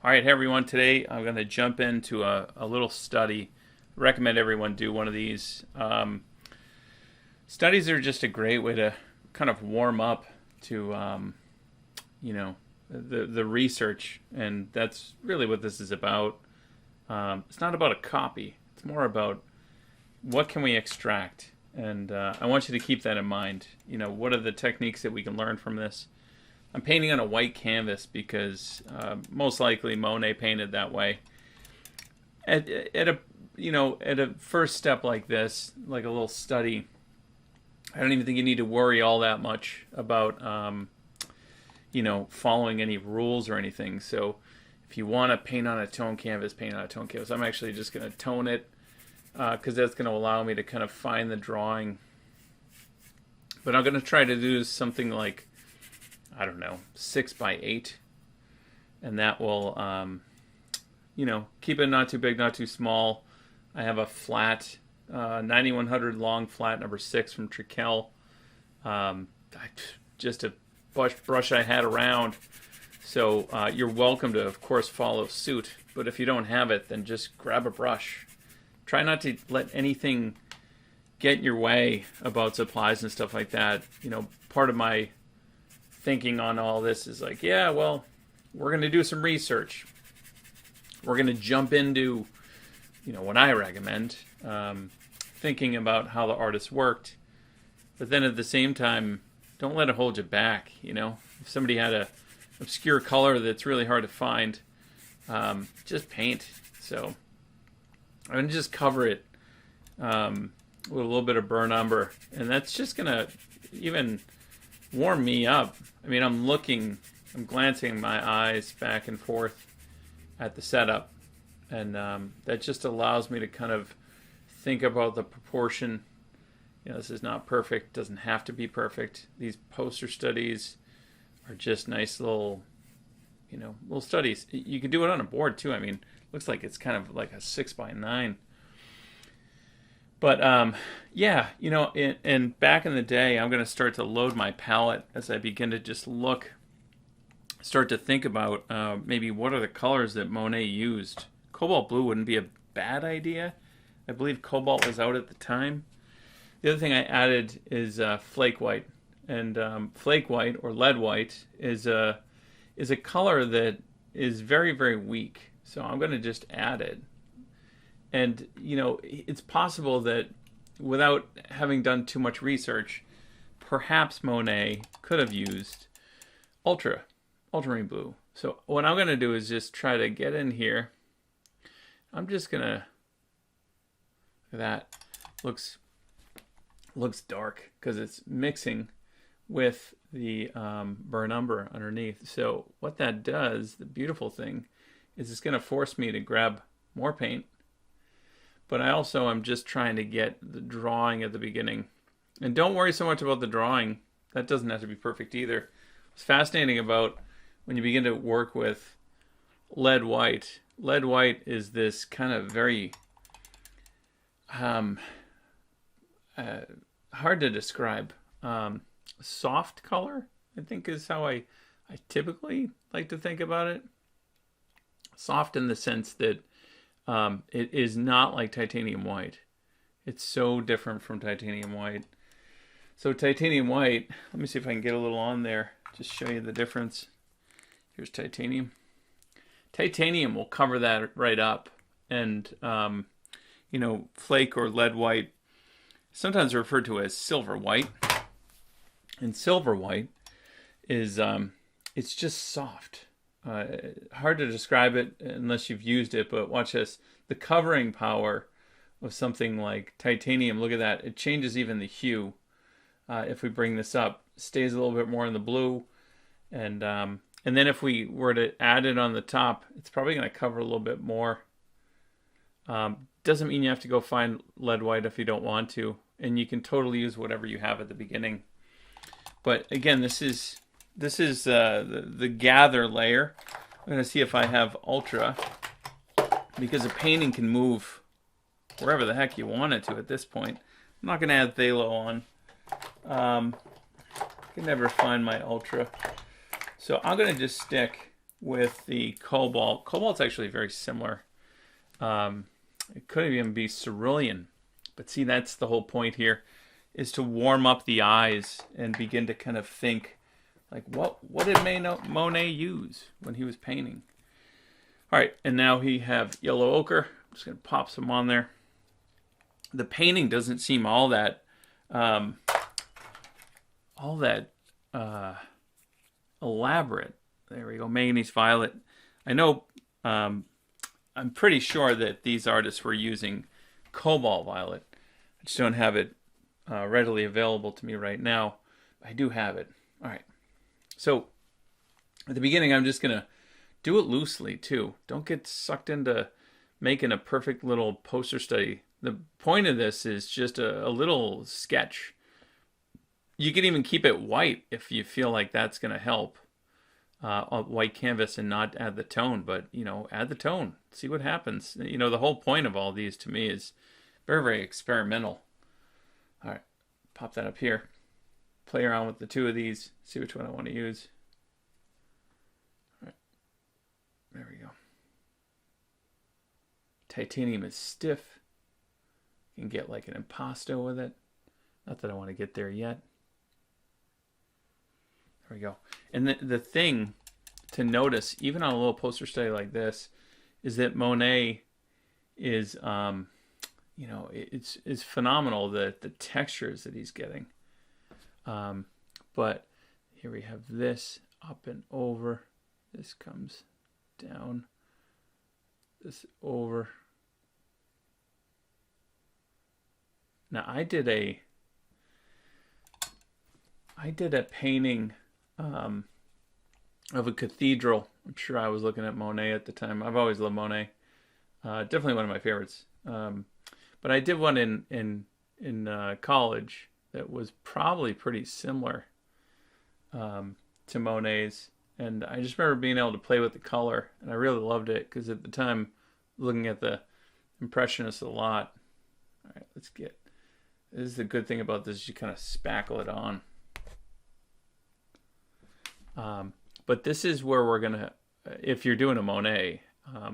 All right, hey everyone. Today I'm going to jump into a little study. Recommend everyone do one of these. Studies are just a great way to kind of warm up to, the research, and that's really what this is about. It's not about a copy. It's more about what can we extract, and I want you to keep that in mind. What are the techniques that we can learn from this? I'm painting on a white canvas because most likely Monet painted that way. At a first step like this, like a little study, I don't even think you need to worry all that much about following any rules or anything. So if you want to paint on a tone canvas, paint on a tone canvas. I'm actually just going to tone it because that's going to allow me to kind of find the drawing. But I'm going to try to do something like, I don't know, 6x8, and that will, keep it not too big, not too small. I have a flat, 9100 long flat number 6 from Triquel. Just a brush I had around. So you're welcome to, of course, follow suit. But if you don't have it, then just grab a brush. Try not to let anything get in your way about supplies and stuff like that. Part of my thinking on all this is like, yeah, well, we're going to do some research. We're going to jump into, what I recommend, thinking about how the artist worked. But then at the same time, don't let it hold you back. If somebody had a obscure color that's really hard to find, just paint. So I'm going to just cover it with a little bit of burnt umber, and that's just going to even warm me up. I mean, I'm glancing my eyes back and forth at the setup, and that just allows me to kind of think about the proportion. This is not perfect, doesn't have to be perfect. These poster studies are just nice little studies. You can do it on a board too. I mean, looks like it's kind of like a 6x9. But and back in the day, I'm going to start to load my palette as I begin to just start to think about maybe what are the colors that Monet used. Cobalt blue wouldn't be a bad idea. I believe cobalt was out at the time. The other thing I added is flake white, and flake white or lead white is a color that is very, very weak. So I'm going to just add it. And, it's possible that without having done too much research, perhaps Monet could have used ultramarine blue. So what I'm going to do is just try to get in here. I'm just going to, look at that, looks dark because it's mixing with the burnt umber underneath. So what that does, the beautiful thing, is it's going to force me to grab more paint. But I also am just trying to get the drawing at the beginning. And don't worry so much about the drawing. That doesn't have to be perfect either. What's fascinating about when you begin to work with lead white. Lead white is this kind of very hard to describe. Soft color, I think, is how I typically like to think about it. Soft in the sense that it is not like titanium white. It's so different from titanium white. So titanium white, let me see if I can get a little on there, just show you the difference. Here's titanium. Titanium will cover that right up. And, flake or lead white, sometimes referred to as silver white. And silver white is, it's just soft. Hard to describe it unless you've used it, but watch this. The covering power of something like titanium, look at that. It changes even the hue. If we bring this up, stays a little bit more in the blue. And then if we were to add it on the top, it's probably going to cover a little bit more. Doesn't mean you have to go find lead white if you don't want to. And you can totally use whatever you have at the beginning. But again, this is the gather layer. I'm going to see if I have ultra, because a painting can move wherever the heck you want it to at this point. I'm not going to add phthalo on. I can never find my ultra. So I'm going to just stick with the cobalt. Cobalt's actually very similar. It could even be cerulean. But see, that's the whole point here, is to warm up the eyes and begin to kind of think, like, what did Monet use when he was painting? All right, and now we have yellow ochre. I'm just going to pop some on there. The painting doesn't seem all that elaborate. There we go, manganese violet. I know, I'm pretty sure that these artists were using cobalt violet. I just don't have it readily available to me right now. I do have it. All right. So at the beginning, I'm just going to do it loosely too. Don't get sucked into making a perfect little poster study. The point of this is just a little sketch. You can even keep it white if you feel like that's going to help. On white canvas and not add the tone, but, you know, add the tone. See what happens. You know, the whole point of all these to me is very, very experimental. All right, pop that up here. Play around with the two of these. See which one I want to use. All right, there we go. Titanium is stiff. You can get like an impasto with it. Not that I want to get there yet. There we go. And the thing to notice, even on a little poster study like this, is that Monet is, you know, it's phenomenal, the textures that he's getting. But here we have this up and over. This comes down. This over. Now I did a painting of a cathedral. I'm sure I was looking at Monet at the time. I've always loved Monet. Definitely one of my favorites. But I did one in college that was probably pretty similar to Monet's. And I just remember being able to play with the color. And I really loved it because at the time, looking at the Impressionists a lot. All right, let's get... This is the good thing about this. You kind of spackle it on. But this is where we're going to, if you're doing a Monet, I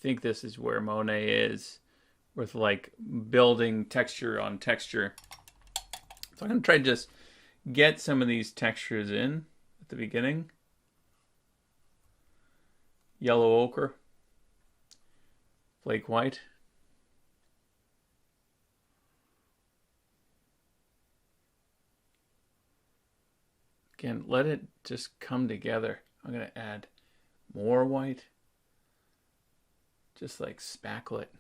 think this is where Monet is with like building texture on texture. So I'm going to try to just get some of these textures in at the beginning. Yellow ochre, flake white. Again, let it just come together. I'm going to add more white. Just like spackle it.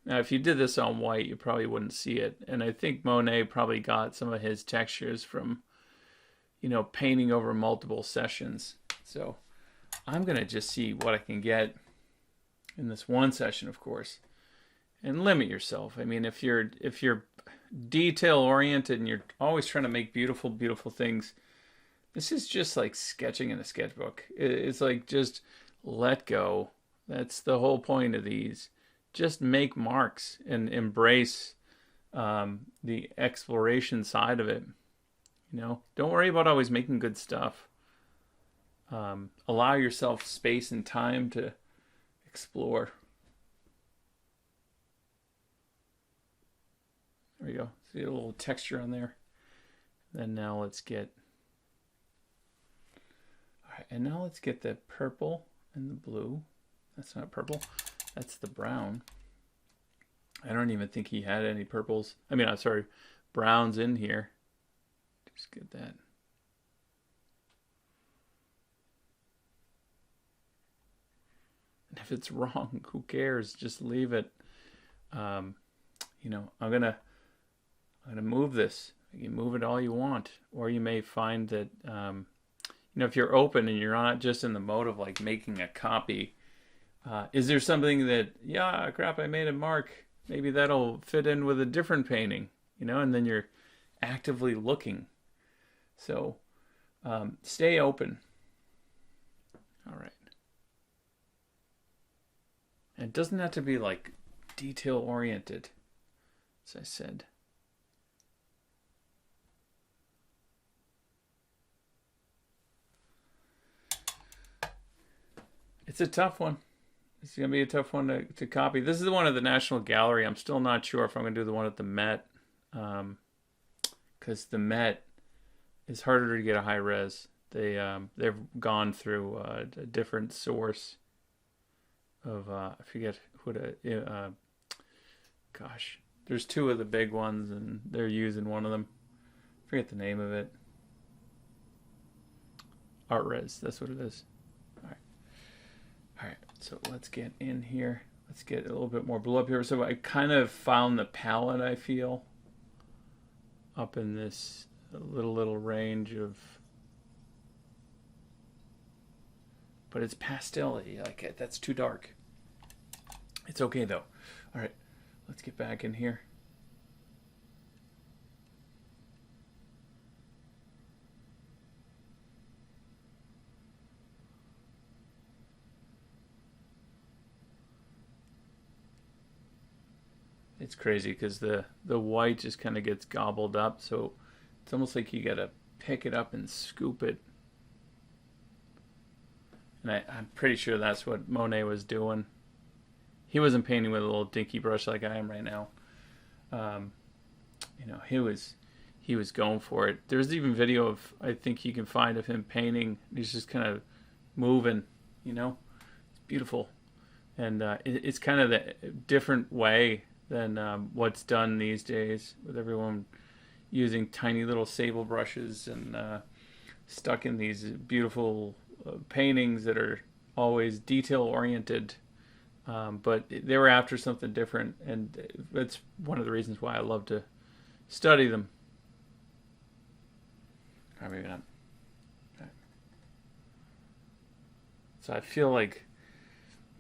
Now, if you did this on white, you probably wouldn't see it. And I think Monet probably got some of his textures from, you know, painting over multiple sessions. So I'm going to just see what I can get in this one session, of course, and limit yourself. I mean, if you're detail oriented and you're always trying to make beautiful, beautiful things, this is just like sketching in a sketchbook. It's like just let go. That's the whole point of these. Just make marks and embrace the exploration side of it. You know, don't worry about always making good stuff. Allow yourself space and time to explore. There we go. See a little texture on there. Then now let's get... All right, and now let's get the purple and the blue. That's not purple. That's the brown. I don't even think he had any purples. I mean, I'm sorry, browns in here. Just get that. And if it's wrong, who cares? Just leave it. You know, I'm gonna move this. You can move it all you want, or you may find that you know, if you're open and you're not just in the mode of like making a copy. Is there something that, yeah, crap, I made a mark. Maybe that'll fit in with a different painting, you know, and then you're actively looking. So stay open. All right. And it doesn't have to be like detail oriented, as I said. It's a tough one. It's going to be a tough one to copy. This is the one at the National Gallery. I'm still not sure if I'm going to do the one at the Met. Because the Met is harder to get a high res. They've gone through a different source of I forget what gosh, there's two of the big ones and they're using one of them. I forget the name of it. ArtRes, that's what it is. All right, so let's get in here. Let's get a little bit more blue up here. So I kind of found the palette, I feel, up in this little range of, but it's pastel-y, like that's too dark. It's okay though. All right, let's get back in here. It's crazy because the white just kind of gets gobbled up, so it's almost like you gotta pick it up and scoop it. And I'm pretty sure that's what Monet was doing. He wasn't painting with a little dinky brush like I am right now. You know, he was going for it. There's even video of, I think you can find, of him painting. He's just kind of moving, you know. It's beautiful. And it's kind of the different way than what's done these days, with everyone using tiny little sable brushes and stuck in these beautiful paintings that are always detail oriented, but they were after something different, and that's one of the reasons why I love to study them. Or maybe not. Okay. So I feel like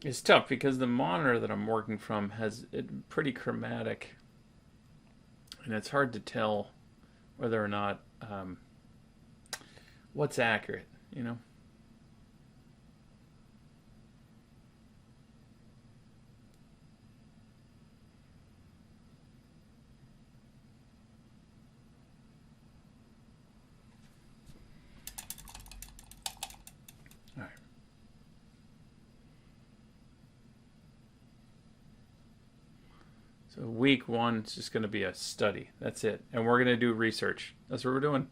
it's tough because the monitor that I'm working from has it pretty chromatic, and it's hard to tell whether or not what's accurate, you know. All right. So week one is just going to be a study. That's it. And we're going to do research. That's what we're doing.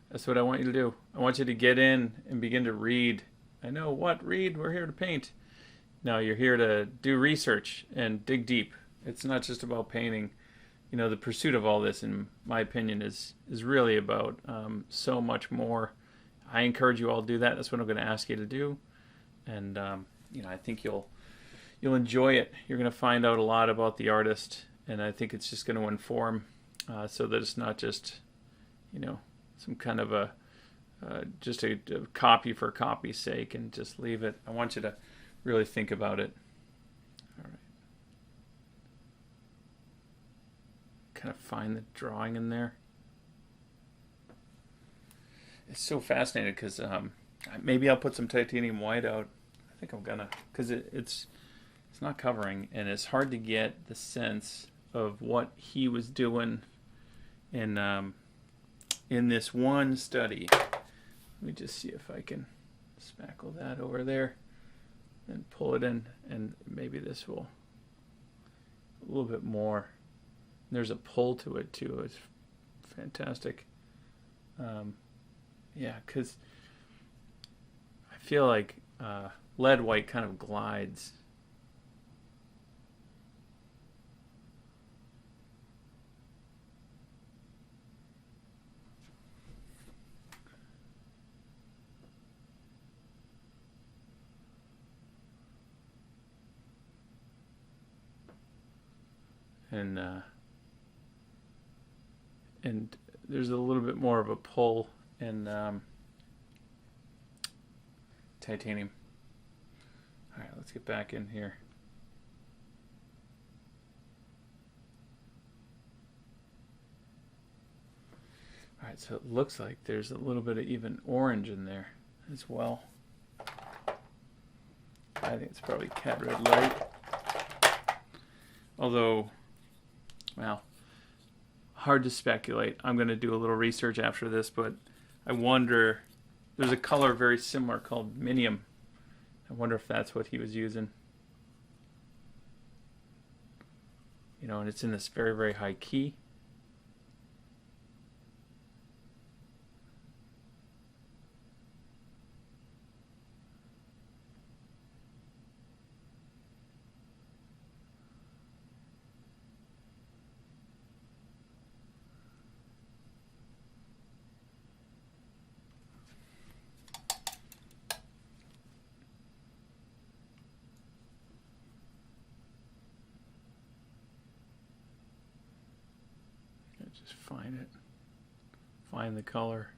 That's what I want you to do. I want you to get in and begin to read. I know what? Read. We're here to paint. No, you're here to do research and dig deep. It's not just about painting. You know, the pursuit of all this, in my opinion, is really about so much more. I encourage you all to do that. That's what I'm going to ask you to do. And, you know, I think you'll enjoy it. You're going to find out a lot about the artist. And I think it's just going to inform so that it's not just, you know, some kind of a just a copy for copy's sake and just leave it. I want you to really think about it. All right. Kind of find the drawing in there. It's so fascinating because maybe I'll put some titanium white out. I think I'm gonna, because it's not covering, and it's hard to get the sense of what he was doing in this one study. Let me just see if I can spackle that over there and pull it in, and maybe this will a little bit more. There's a pull to it too. It's fantastic. Yeah, because I feel like lead white kind of glides. And there's a little bit more of a pull in titanium. All right, let's get back in here. All right, so it looks like there's a little bit of even orange in there as well. I think it's probably cat red light. Although, well, hard to speculate. I'm going to do a little research after this, but I wonder, there's a color very similar called minium. I wonder if that's what he was using. You know, and it's in this very, very high key. Just find it. Find the color.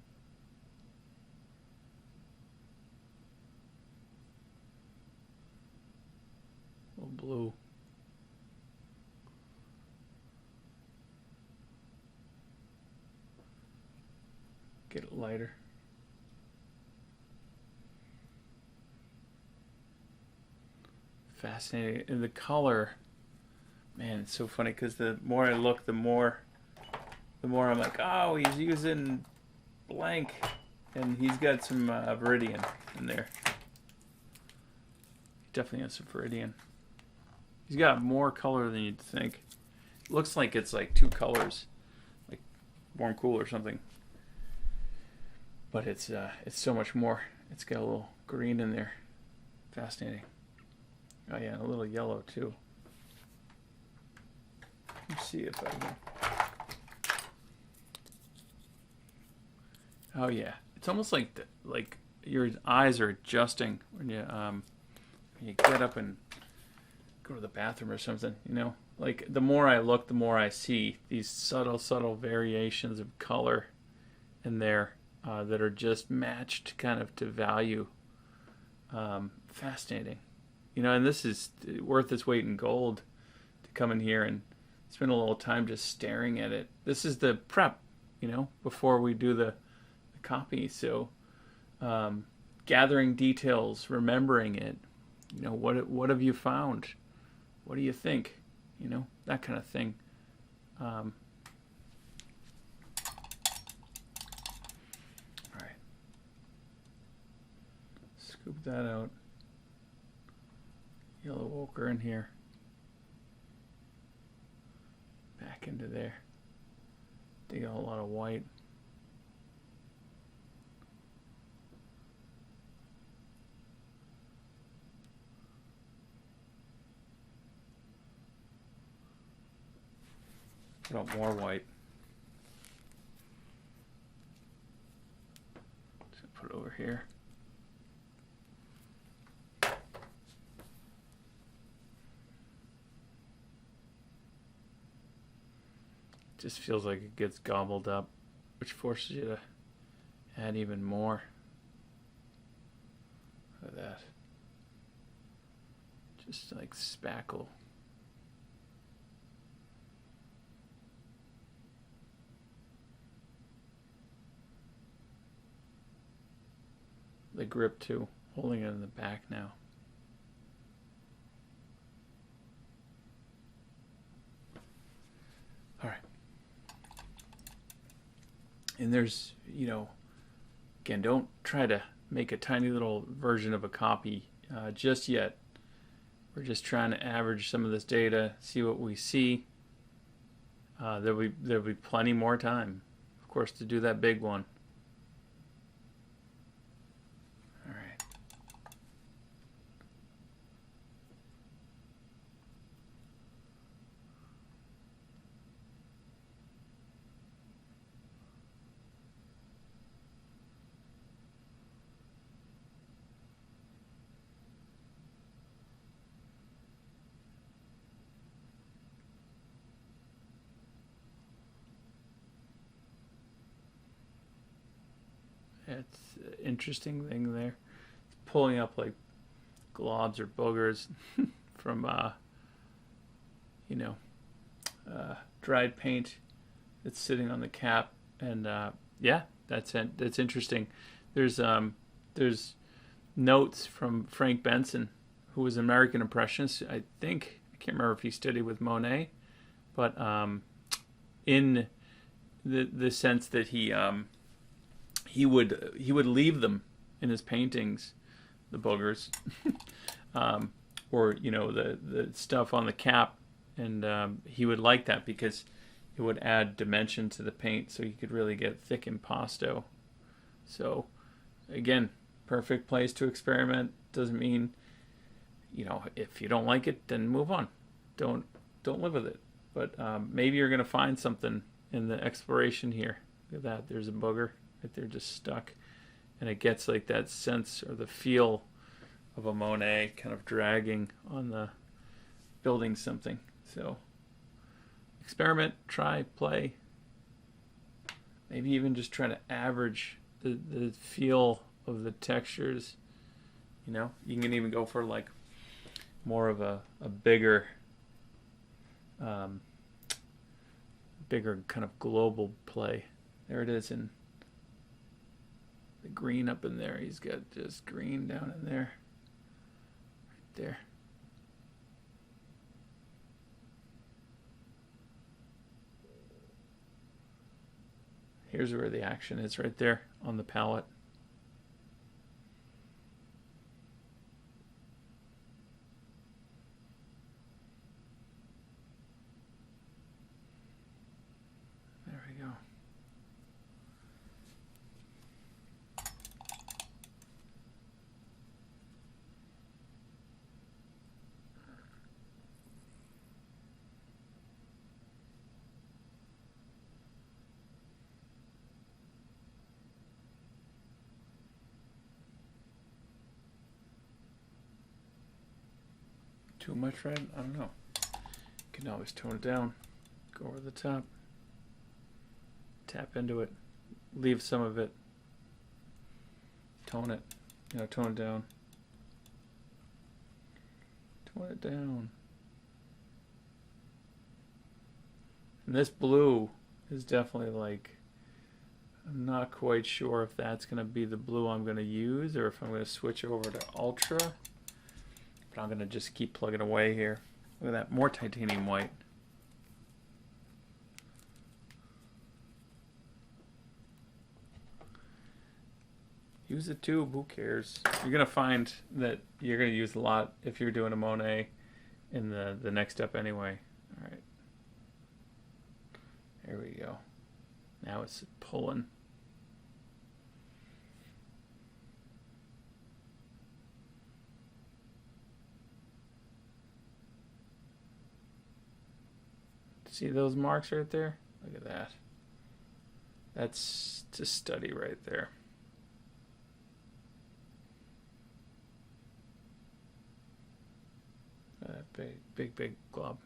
A little blue. Get it lighter. Fascinating. And the color, man, it's so funny because the more I look, the more I'm like, oh, he's using blank, and he's got some Viridian in there. He definitely has some Viridian. He's got more color than you'd think. It looks like it's like two colors, like warm cool or something. But it's so much more. It's got a little green in there. Fascinating. Oh yeah, and a little yellow too. Let's see if I can. Oh yeah, it's almost like your eyes are adjusting when you get up and go to the bathroom or something. You know, like the more I look, the more I see these subtle variations of color in there that are just matched kind of to value. Fascinating, you know, and this is worth its weight in gold to come in here and spend a little time just staring at it. This is the prep, you know, before we do the copy. So gathering details, remembering it, you know, what have you found, what do you think, you know, that kind of thing. All right, scoop that out. Yellow ochre in here, back into there, dig out a lot of white. Put out more white. So put it over here. Just feels like it gets gobbled up, which forces you to add even more. Look at that. Just like spackle. The grip too, holding it in the back now. All right. And there's, you know, again, don't try to make a tiny little version of a copy just yet. We're just trying to average some of this data, see what we see. There'll be plenty more time, of course, to do that big one. All right. It's an interesting thing there. It's pulling up like globs or boogers from, you know, dried paint that's sitting on the cap. And yeah, that's it. That's interesting. There's notes from Frank Benson, who was an American Impressionist. I think, I can't remember if he studied with Monet, but in the sense that he would leave them in his paintings, the boogers, or the stuff on the cap, and he would like that because it would add dimension to the paint, so you could really get thick impasto. So again, perfect place to experiment. Doesn't mean, if you don't like it, then move on. Don't live with it. But maybe you're gonna find something in the exploration here. Look at that. There's a booger right there, just stuck, and it gets like that sense or the feel of a Monet kind of dragging on the building something. So experiment, try, play. Maybe even just try to average the feel of the textures. You can even go for like more of a bigger kind of global play. There it is in the green up in there. He's got just green down in there. Right there. Here's where the action is, right there on the palette. There we go. Too much red? I don't know. You can always tone it down. Go over the top. Tap into it. Leave some of it. Tone it. Tone it down. Tone it down. And this blue is definitely like, I'm not quite sure if that's going to be the blue I'm going to use or if I'm going to switch over to Ultra. But I'm going to just keep plugging away here. Look at that, more titanium white. Use the tube, who cares? You're going to find that you're going to use a lot if you're doing a Monet in the next step anyway. All right. There we go. Now it's pulling. See those marks right there? Look at that. That's to study right there. That big glob.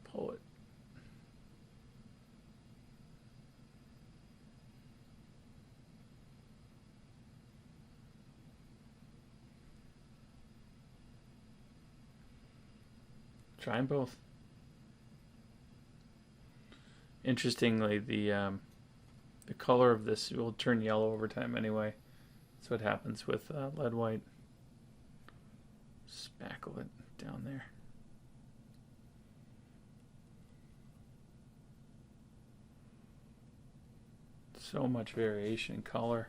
Pull it. Try them both. Interestingly, the color of this will turn yellow over time anyway. That's what happens with lead white. Spackle it down there. So much variation in color.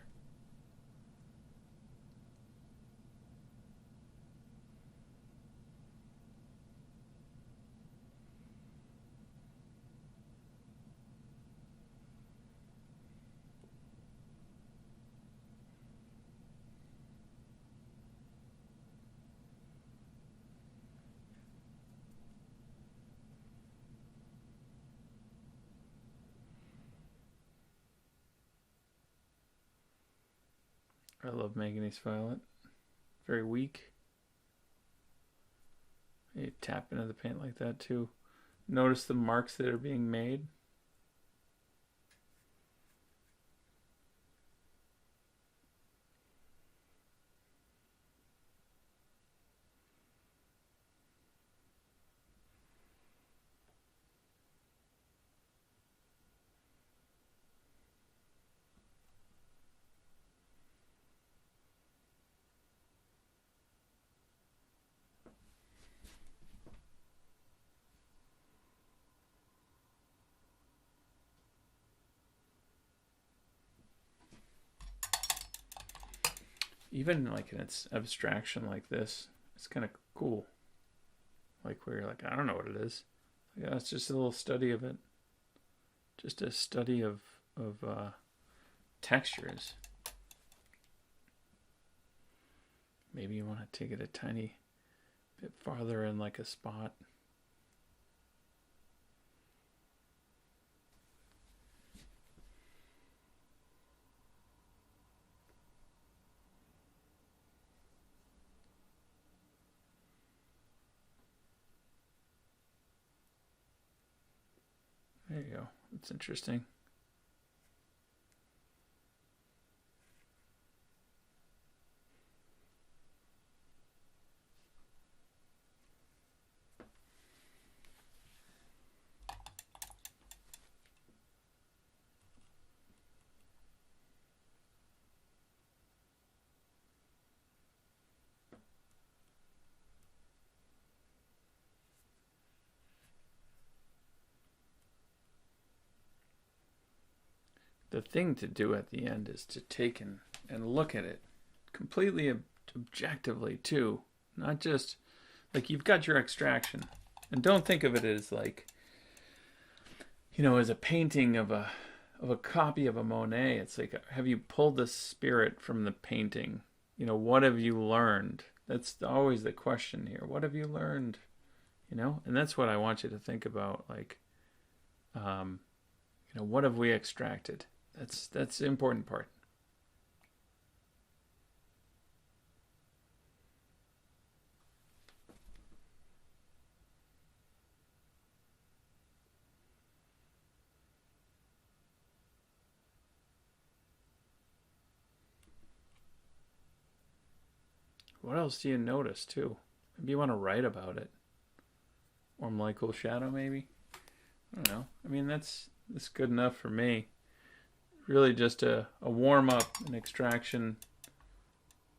I love manganese violet. Very weak. You tap into the paint like that too. Notice the marks that are being made. even like in its abstraction like this, it's kind of cool. Like where you're like, I don't know what it is. Yeah, it's just a little study of it. Just a study of textures. Maybe you want to take it a tiny bit farther in like a spot. There you go. That's interesting. The thing to do at the end is to take and look at it completely objectively too. Not just like you've got your extraction. And don't think of it as like, as a painting of a copy of a Monet. It's like, have you pulled the spirit from the painting? What have you learned? That's always the question here. What have you learned? And that's what I want you to think about. Like, what have we extracted? That's the important part. What else do you notice too? Maybe you want to write about it. Or molecular shadow, maybe. I don't know. I mean, that's good enough for me. Really just a warm up, an extraction.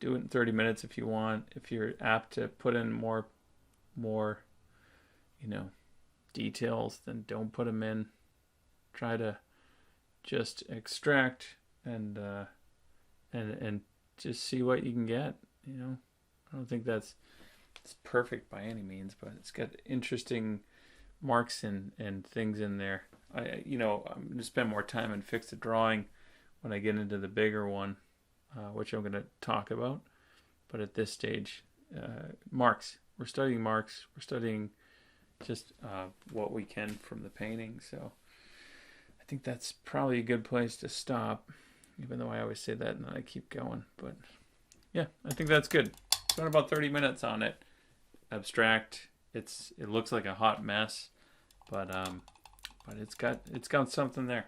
Do it in 30 minutes if you want. If you're apt to put in more details, then don't put them in. Try to just extract and just see what you can get. I don't think it's perfect by any means, but it's got interesting marks and things in there. I'm going to spend more time and fix the drawing when I get into the bigger one, which I'm going to talk about. But at this stage, marks. We're studying marks. We're studying just what we can from the painting. So I think that's probably a good place to stop, even though I always say that and then I keep going. But yeah, I think that's good. Spent about 30 minutes on it. Abstract. It looks like a hot mess, but it's got something there.